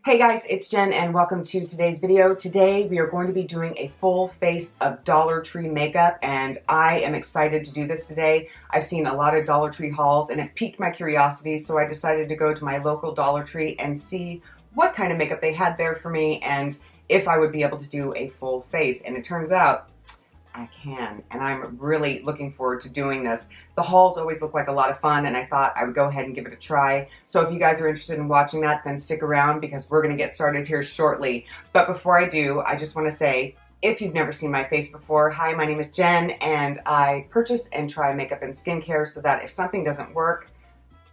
Hey guys, it's Jen and welcome to today's video. Today we are going to be doing a full face of Dollar Tree makeup and I am excited to do this today. I've seen a lot of Dollar Tree hauls and it piqued my curiosity, so I decided to go to my local Dollar Tree and see what kind of makeup they had there for me and if I would be able to do a full face. And it turns out I can, and I'm really looking forward to doing this. The hauls always look like a lot of fun, and I thought I would go ahead and give it a try. So if you guys are interested in watching that, then stick around because we're going to get started here shortly. But before I do, I just want to say, if you've never seen my face before, hi, my name is Jen, and I purchase and try makeup and skincare so that if something doesn't work,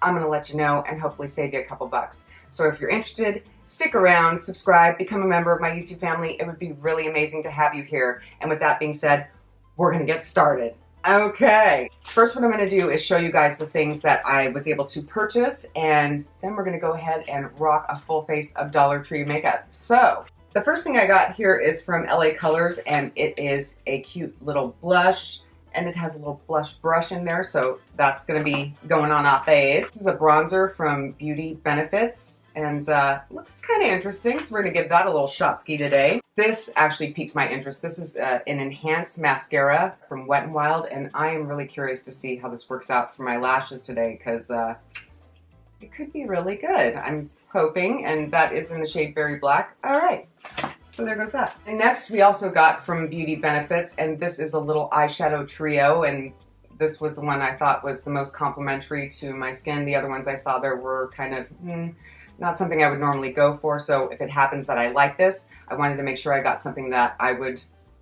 I'm going to let you know and hopefully save you a couple bucks. So if you're interested, stick around, subscribe, become a member of my YouTube family. It would be really amazing to have you here. And with that being said, we're going to get started. Okay, first what I'm going to do is show you guys the things that I was able to purchase, and then we're going to go ahead and rock a full face of Dollar Tree makeup. So the first thing I got here is from LA Colors, and it is a cute little blush. And it has a little blush brush in there, so that's going to be going on our face. This is a bronzer from Beauty Benefits, and looks kind of interesting, so we're going to give that a little shot-ski today. This actually piqued my interest. This is an enhanced mascara from Wet n Wild, and I am really curious to see how this works out for my lashes today, because it could be really good. I'm hoping, and that is in the shade Berry Black. All right. So there goes that. And next we also got from Beauty Benefits, and this is a little eyeshadow trio, and this was the one I thought was the most complimentary to my skin. The other ones I saw there were kind of not something I would normally go for, so if it happens that I like this, I wanted to make sure I got something that I would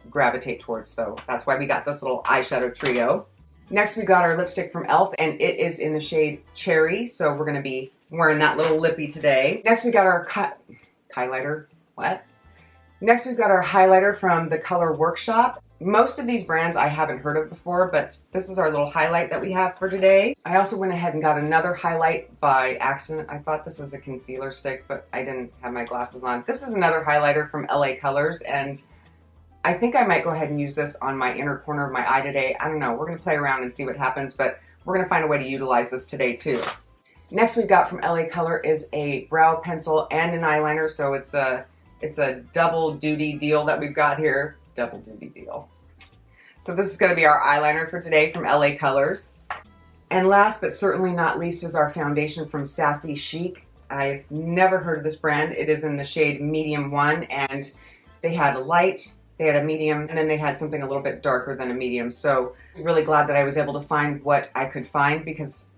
gravitate towards, so that's why we got this little eyeshadow trio. Next we got our lipstick from e.l.f. and it is in the shade Cherry, so we're going to be wearing that little lippy today. Next we got our highlighter. What? Next, we've got our highlighter from the Color Workshop. Most of these brands I haven't heard of before, but this is our little highlight that we have for today. I also went ahead and got another highlight by accident. I thought this was a concealer stick, but I didn't have my glasses on. This is another highlighter from LA Colors, and I think I might go ahead and use this on my inner corner of my eye today. I don't know. We're going to play around and see what happens, but we're going to find a way to utilize this today, too. Next, we've got from LA Color is a brow pencil and an eyeliner, so it's a double duty deal that we've got here. Double duty deal. So this is going to be our eyeliner for today from LA Colors. And last but certainly not least is our foundation from Sassy Chic. I've never heard of this brand. It is in the shade Medium 1, and they had a light, they had a medium, and then they had something a little bit darker than a medium. So I'm really glad that I was able to find what I could find, because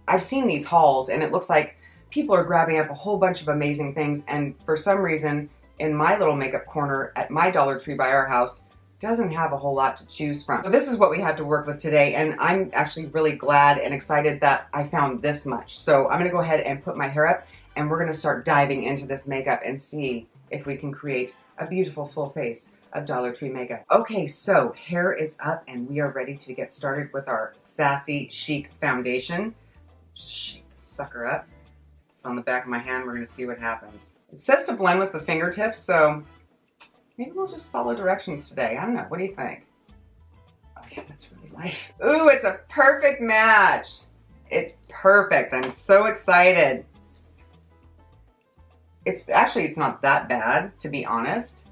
I've seen these hauls and it looks like people are grabbing up a whole bunch of amazing things, and for some reason in my little makeup corner at my Dollar Tree by our house doesn't have a whole lot to choose from. So this is what we had to work with today, and I'm actually really glad and excited that I found this much. So I'm going to go ahead and put my hair up, and we're going to start diving into this makeup and see if we can create a beautiful full face of Dollar Tree makeup. Okay, so hair is up and we are ready to get started with our Sassy Chic foundation. Just shake this sucker up. It's on the back of my hand. We're going to see what happens. It says to blend with the fingertips, so maybe we'll just follow directions today. I don't know. What do you think? Oh yeah, that's really light. Ooh, it's a perfect match. It's perfect. I'm so excited. It's not that bad, to be honest.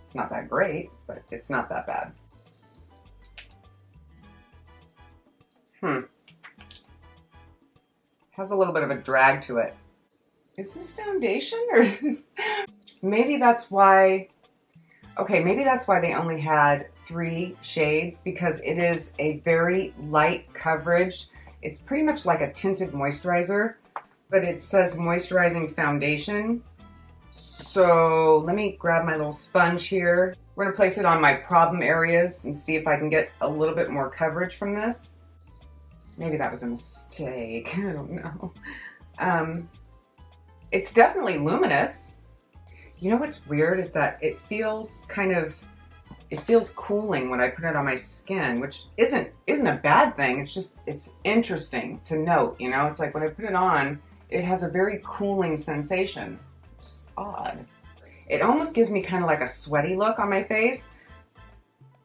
It's not that great, but it's not that bad. Has a little bit of a drag to it. Is this foundation or is this... Maybe that's why... Okay, maybe that's why they only had 3 shades, because it is a very light coverage. It's pretty much like a tinted moisturizer, but it says moisturizing foundation. So let me grab my little sponge here. We're going to place it on my problem areas and see if I can get a little bit more coverage from this. Maybe that was a mistake. I don't know. It's definitely luminous. You know what's weird is that it feels cooling when I put it on my skin, which isn't a bad thing. It's interesting to note, you know? It's like when I put it on, it has a very cooling sensation. It's odd. It almost gives me kind of like a sweaty look on my face.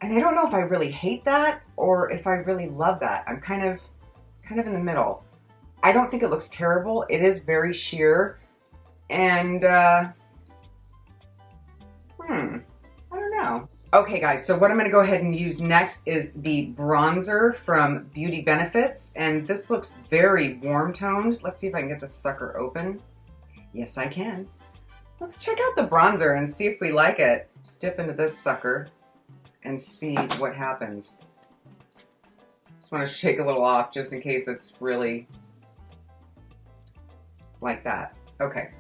And I don't know if I really hate that or if I really love that. I'm kind of in the middle. I don't think it looks terrible. It is very sheer. And I don't know. Okay guys, so what I'm gonna go ahead and use next is the bronzer from Beauty Benefits, and this looks very warm toned. Let's see if I can get this sucker open. Yes, I can. Let's check out the bronzer and see if we like it. Let's dip into this sucker and see what happens. Just want to shake a little off just in case it's really like that. Okay.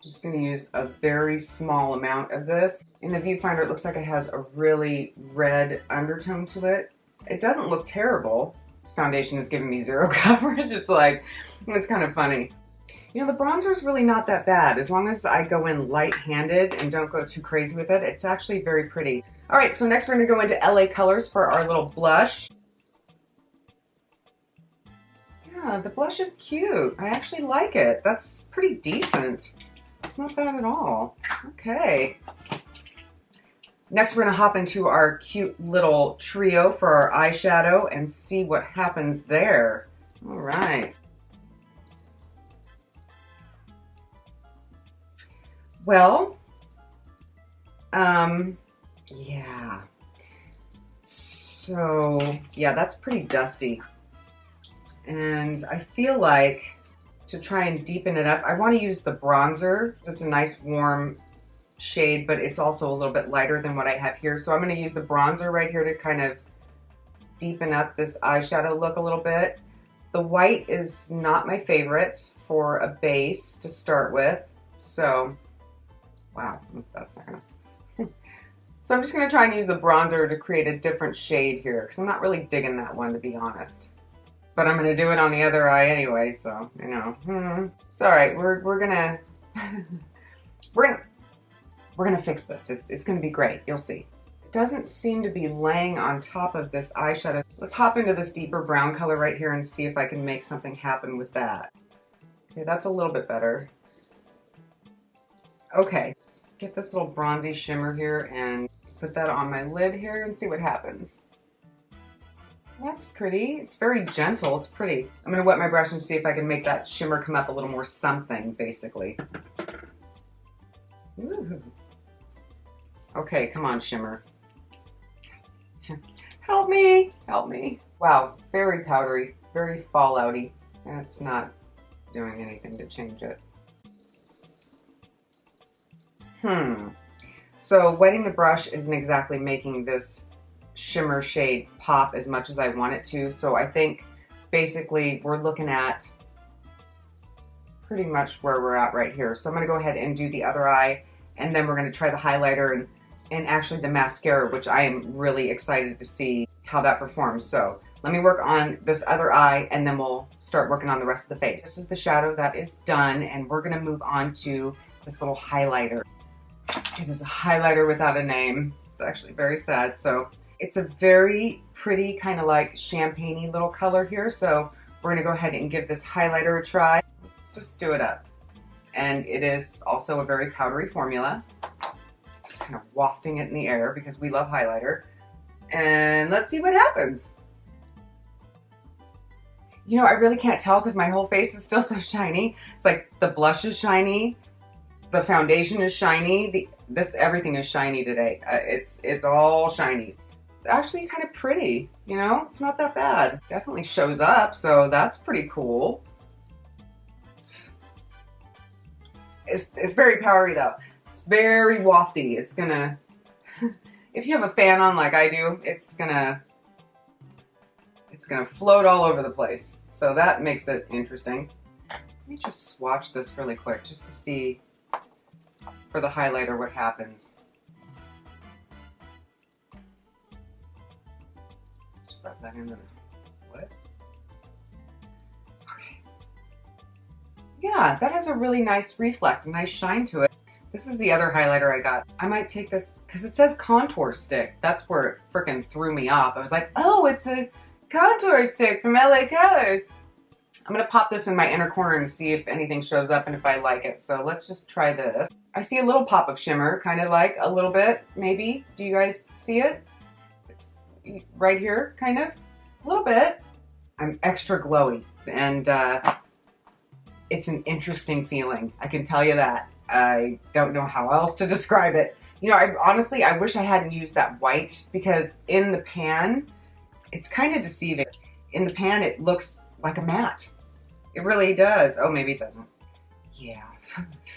Just going to use a very small amount of this. In the viewfinder, it looks like it has a really red undertone to it. It doesn't look terrible. This foundation is giving me zero coverage. It's like, it's kind of funny. You know, the bronzer is really not that bad. As long as I go in light-handed and don't go too crazy with it, it's actually very pretty. All right, so next we're going to go into LA Colors for our little blush. Yeah, the blush is cute. I actually like it. That's pretty decent. It's not bad at all. Okay. Next, we're going to hop into our cute little trio for our eyeshadow and see what happens there. All right. Well, yeah. So, yeah, that's pretty dusty. And I feel like to try and deepen it up, I want to use the bronzer. It's a nice warm shade, but it's also a little bit lighter than what I have here. So I'm going to use the bronzer right here to kind of deepen up this eyeshadow look a little bit. The white is not my favorite for a base to start with. So, wow, that's not going to... So I'm just going to try and use the bronzer to create a different shade here because I'm not really digging that one, to be honest. But I'm going to do it on the other eye anyway, so, you know. It's all right. We're going to fix this. It's going to be great. You'll see. It doesn't seem to be laying on top of this eyeshadow. Let's hop into this deeper brown color right here and see if I can make something happen with that. Okay, that's a little bit better. Okay, let's get this little bronzy shimmer here and put that on my lid here and see what happens. That's pretty. It's very gentle. It's pretty. I'm going to wet my brush and see if I can make that shimmer come up a little more something, basically. Ooh. Okay, come on, shimmer. Help me! Help me. Wow, very powdery, very fallouty. That's not doing anything to change it. So wetting the brush isn't exactly making this shimmer shade pop as much as I want it to. So I think basically we're looking at pretty much where we're at right here. So I'm going to go ahead and do the other eye, and then we're going to try the highlighter and actually the mascara, which I am really excited to see how that performs. So let me work on this other eye and then we'll start working on the rest of the face. This is the shadow that is done, and we're going to move on to this little highlighter. It is a highlighter without a name. It's actually very sad. So it's a very pretty kind of like champagne-y little color here. So we're going to go ahead and give this highlighter a try. Let's just do it up. And it is also a very powdery formula. Just kind of wafting it in the air because we love highlighter. And let's see what happens. You know, I really can't tell because my whole face is still so shiny. It's like the blush is shiny. The foundation is shiny. Everything is shiny today. It's all shiny. It's actually kind of pretty, you know? It's not that bad. Definitely shows up, so that's pretty cool. It's very powdery though. It's very wafty. It's gonna, if you have a fan on like I do, it's gonna float all over the place. So that makes it interesting. Let me just swatch this really quick just to see for the highlighter what happens. Just rub that into the lip. Okay. Yeah, that has a really nice reflect, a nice shine to it. This is the other highlighter I got. I might take this because it says contour stick. That's where it freaking threw me off. I was like, oh, it's a contour stick from LA Colors. I'm going to pop this in my inner corner and see if anything shows up and if I like it. So let's just try this. I see a little pop of shimmer, kind of like a little bit, maybe. Do you guys see it? It's right here, kind of. A little bit. I'm extra glowy, and it's an interesting feeling. I can tell you that. I don't know how else to describe it. You know, honestly, I wish I hadn't used that white because in the pan, it's kind of deceiving. In the pan, it looks like a matte. It really does. Oh, maybe it doesn't. Yeah.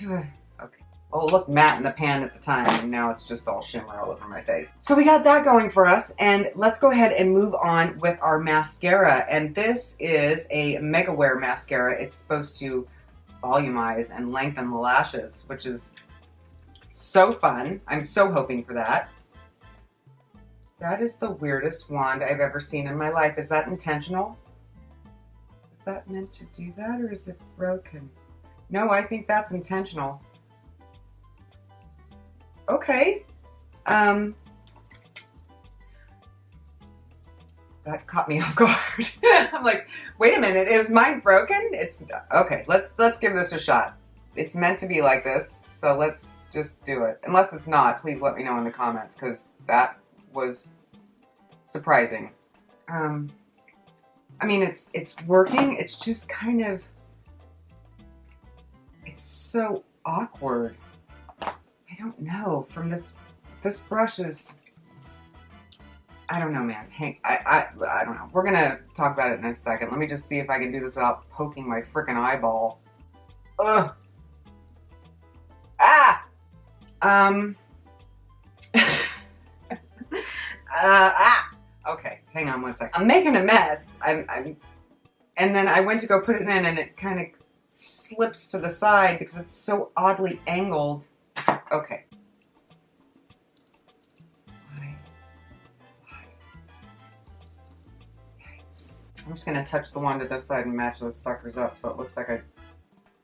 Okay. Oh, it looked matte in the pan at the time, and now it's just all shimmer all over my face. So we got that going for us, and let's go ahead and move on with our mascara. And this is a Mega Wear mascara. It's supposed to volumize and lengthen the lashes, which is so fun. I'm so hoping for that. That is the weirdest wand I've ever seen in my life. Is that intentional? Is that meant to do that, or is it broken? No, I think that's intentional. Okay. That caught me off guard. I'm like, wait a minute, is mine broken? It's okay. Let's give this a shot. It's meant to be like this, so let's just do it. Unless it's not, please let me know in the comments, because that was surprising. I mean, it's working. It's just kind of, it's so awkward. I don't know. From this brush is, I don't know, man. Hank, I don't know. We're gonna talk about it in a second. Let me just see if I can do this without poking my freaking eyeball. Ugh. Ah. Okay, hang on one second. I'm making a mess. And then I went to go put it in, and it kind of slips to the side because it's so oddly angled. Okay. Why? Yikes. I'm just gonna touch the one to this side and match those suckers up so it looks like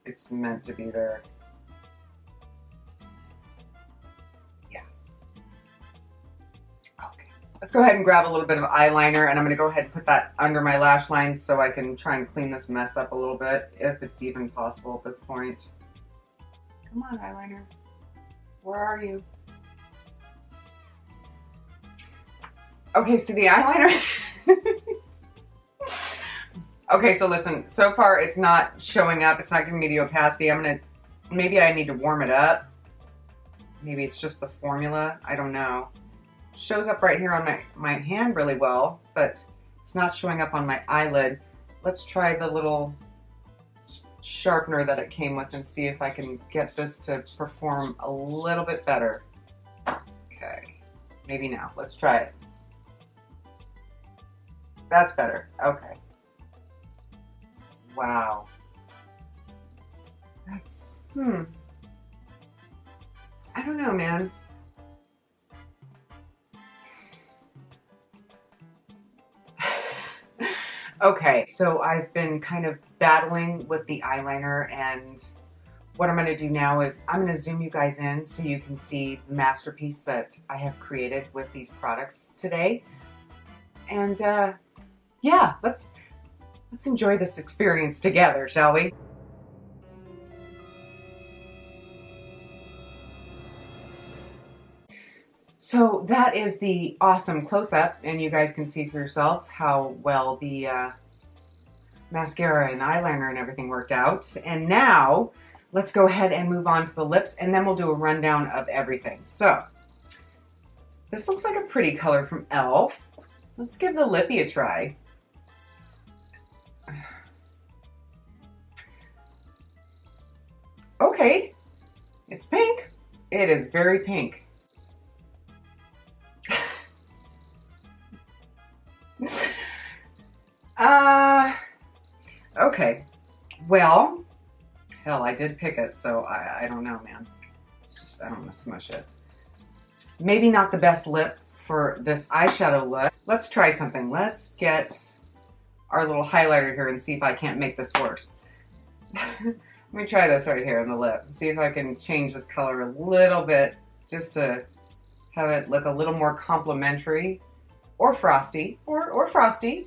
it's meant to be there. Let's go ahead and grab a little bit of eyeliner, and I'm going to go ahead and put that under my lash lines so I can try and clean this mess up a little bit, if it's even possible at this point. Come on, eyeliner. Where are you? Okay, so the eyeliner... Okay, so listen, so far it's not showing up. It's not giving me the opacity. Maybe I need to warm it up. Maybe it's just the formula. I don't know. Shows up right here on my hand really well, but it's not showing up on my eyelid. Let's try the little sharpener that it came with and see if I can get this to perform a little bit better. Okay, maybe now. Let's try it. That's better. Okay. Wow. That's, I don't know, man. Okay, so I've been kind of battling with the eyeliner, and what I'm going to do now is I'm going to zoom you guys in so you can see the masterpiece that I have created with these products today. And yeah, let's enjoy this experience together, shall we? So that is the awesome close-up, and you guys can see for yourself how well the mascara and eyeliner and everything worked out. And now, let's go ahead and move on to the lips, and then we'll do a rundown of everything. So, this looks like a pretty color from e.l.f. Let's give the lippy a try. Okay, it's pink. It is very pink. Okay, well, hell, I did pick it, so I don't know, man. It's just, I don't want to smush it. Maybe not the best lip for this eyeshadow look. Let's try something. Let's get our little highlighter here and see if I can't make this worse. Let me try this right here on the lip and see if I can change this color a little bit just to have it look a little more complimentary or frosty, or frosty.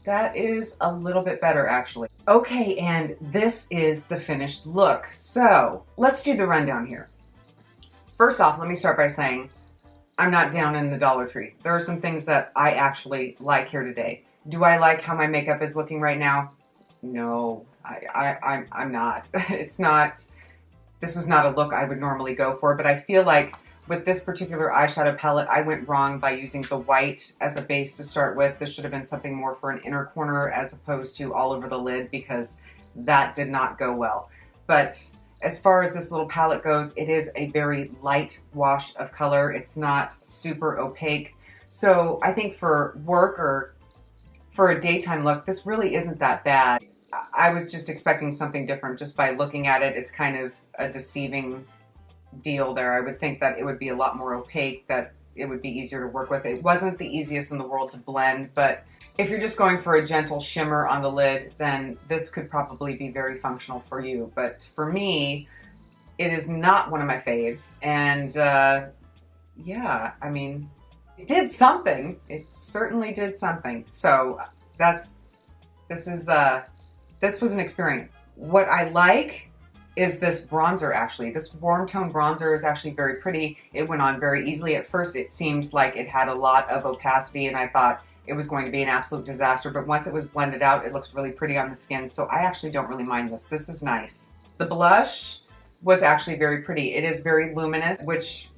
That is a little bit better, actually. Okay, and this is the finished look. So let's do the rundown here. First off, let me start by saying I'm not down in the Dollar Tree. There are some things that I actually like here today. Do I like how my makeup is looking right now? No, I'm not. It's not, this is not a look I would normally go for, but I feel like with this particular eyeshadow palette, I went wrong by using the white as a base to start with. This should have been something more for an inner corner as opposed to all over the lid, because that did not go well. But as far as this little palette goes, it is a very light wash of color. It's not super opaque. So I think for work or for a daytime look, this really isn't that bad. I was just expecting something different just by looking at it. It's kind of a deceiving deal there. I would think that it would be a lot more opaque, that it would be easier to work with. It wasn't the easiest in the world to blend, but if you're just going for a gentle shimmer on the lid, then this could probably be very functional for you. But for me, it is not one of my faves. And yeah, I mean, it did something. It certainly did something. So this was an experience. What I like is this bronzer, actually. This warm tone bronzer is actually very pretty. It went on very easily. At first, it seemed like it had a lot of opacity, and I thought it was going to be an absolute disaster, but once it was blended out, it looks really pretty on the skin, so I actually don't really mind this. This is nice. The blush was actually very pretty. It is very luminous, which,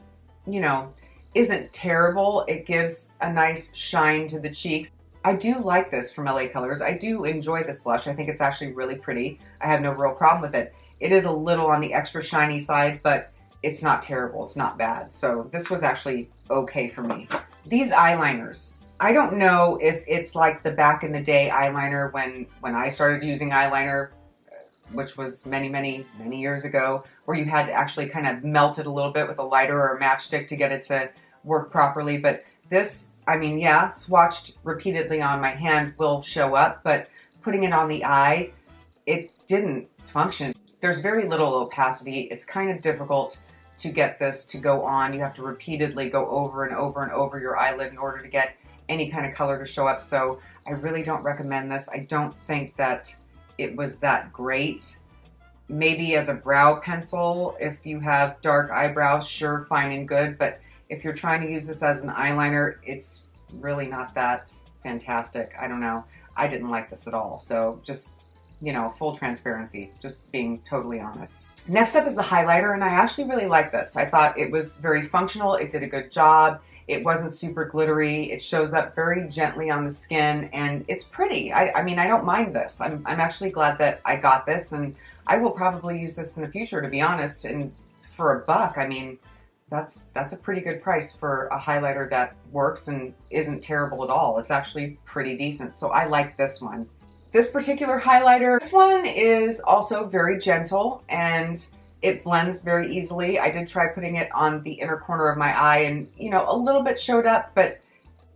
you know, isn't terrible. It gives a nice shine to the cheeks. I do like this from LA Colors. I do enjoy this blush. I think it's actually really pretty. I have no real problem with it. It is a little on the extra shiny side, but it's not terrible. It's not bad. So this was actually okay for me. These eyeliners, I don't know if it's like the back in the day eyeliner when I started using eyeliner, which was many years ago, where you had to actually kind of melt it a little bit with a lighter or a matchstick to get it to work properly. But this, I mean, yeah, swatched repeatedly on my hand will show up, but putting it on the eye, it didn't function. There's very little opacity. It's kind of difficult to get this to go on. You have to repeatedly go over and over and over your eyelid in order to get any kind of color to show up. So I really don't recommend this. I don't think that it was that great. Maybe as a brow pencil, if you have dark eyebrows, sure, fine and good. But if you're trying to use this as an eyeliner, it's really not that fantastic. I don't know. I didn't like this at all. So just, you know, full transparency, just being totally honest. Next up is the highlighter, and I actually really like this. I thought it was very functional. It did a good job. It wasn't super glittery. It shows up very gently on the skin, and it's pretty. I mean, I don't mind this. I'm actually glad that I got this, and I will probably use this in the future, to be honest. And for $1, I mean, that's a pretty good price for a highlighter that works and isn't terrible at all. It's actually pretty decent. So I like this one. This particular highlighter, this one is also very gentle and it blends very easily. I did try putting it on the inner corner of my eye and, you know, a little bit showed up, but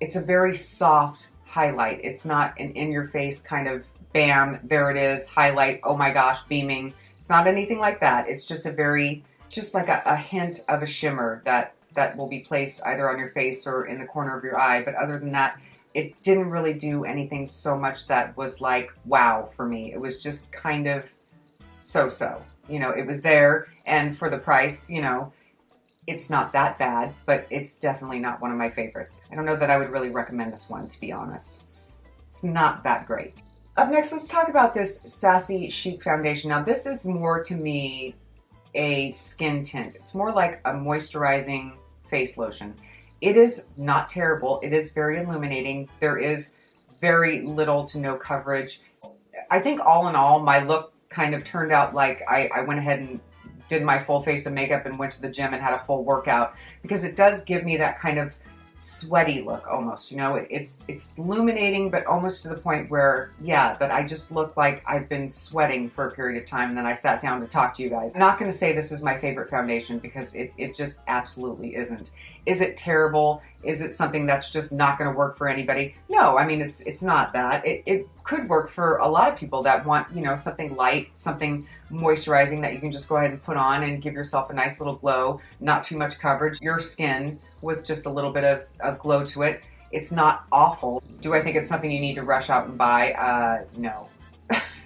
it's a very soft highlight. It's not an in-your-face kind of bam, there it is, highlight, oh my gosh, beaming. It's not anything like that. It's just a very, just like a hint of a shimmer that will be placed either on your face or in the corner of your eye. But other than that, it didn't really do anything so much that was like, wow, for me. It was just kind of so-so. You know, it was there, and for the price, you know, it's not that bad, but it's definitely not one of my favorites. I don't know that I would really recommend this one, to be honest. It's not that great. Up next, let's talk about this Sassy Chic foundation. Now, this is more, to me, a skin tint. It's more like a moisturizing face lotion. It is not terrible. It is very illuminating. There is very little to no coverage. I think all in all, my look kind of turned out like I went ahead and did my full face of makeup and went to the gym and had a full workout, because it does give me that kind of sweaty look almost, you know. It's illuminating, but almost to the point where, yeah, that I just look like I've been sweating for a period of time, and then I sat down to talk to you guys. I'm not going to say this is my favorite foundation, because it just absolutely isn't. Is it terrible? Is it something that's just not going to work for anybody? No, I mean, it's not that. It could work for a lot of people that want, you know, something light, something moisturizing that you can just go ahead and put on and give yourself a nice little glow, not too much coverage, your skin with just a little bit of glow to it. It's not awful. Do I think it's something you need to rush out and buy? No.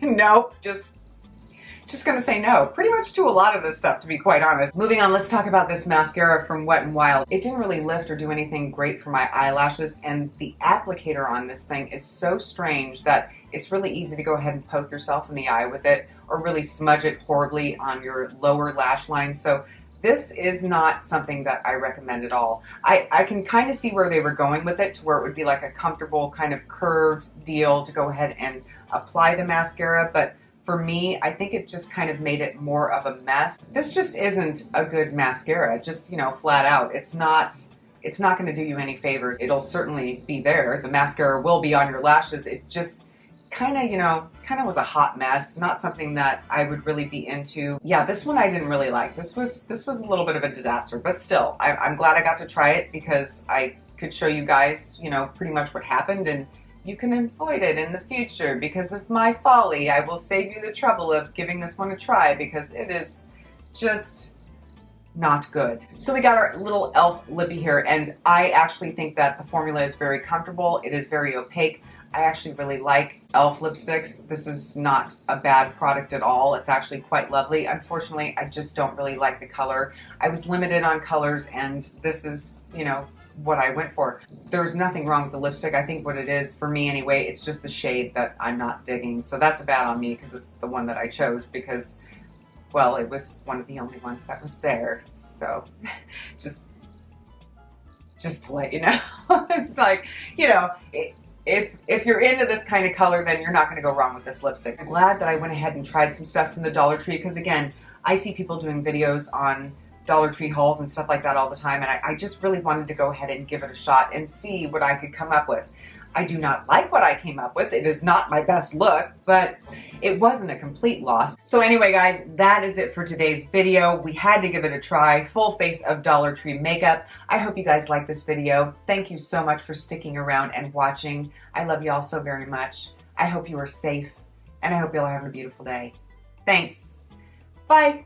No, just gonna say no. Pretty much to a lot of this stuff, to be quite honest. Moving on, let's talk about this mascara from Wet n Wild. It didn't really lift or do anything great for my eyelashes, and the applicator on this thing is so strange that it's really easy to go ahead and poke yourself in the eye with it, or really smudge it horribly on your lower lash line. So This is not something that I recommend at all. I can kind of see where they were going with it, to where it would be like a comfortable kind of curved deal to go ahead and apply the mascara, but for me, I think it just kind of made it more of a mess. This just isn't a good mascara, just, you know, flat out. It's not going to do you any favors. It'll certainly be there. The mascara will be on your lashes. It just kind of, you know, was a hot mess. Not something that I would really be into. Yeah, this one I didn't really like. This was a little bit of a disaster, but still, I'm glad I got to try it because I could show you guys, you know, pretty much what happened, and you can avoid it in the future. Because of my folly, I will save you the trouble of giving this one a try because it is just not good. So we got our little e.l.f. lippy here, and I actually think that the formula is very comfortable. It is very opaque. I actually really like e.l.f. lipsticks. This is not a bad product at all. It's actually quite lovely. Unfortunately, I just don't really like the color. I was limited on colors, and this is, you know, what I went for. There's nothing wrong with the lipstick. I think what it is, for me anyway, it's just the shade that I'm not digging. So that's a bad on me because it's the one that I chose because, well, it was one of the only ones that was there. So just to let you know, it's like, you know, if you're into this kind of color, then you're not going to go wrong with this lipstick. I'm glad that I went ahead and tried some stuff from the Dollar Tree because, again, I see people doing videos on Dollar Tree hauls and stuff like that all the time, and I just really wanted to go ahead and give it a shot and see what I could come up with. I do not like what I came up with. It is not my best look, but it wasn't a complete loss. So anyway, guys, that is it for today's video. We had to give it a try. Full face of Dollar Tree makeup. I hope you guys like this video. Thank you so much for sticking around and watching. I love you all so very much. I hope you are safe, and I hope you all have a beautiful day. Thanks. Bye.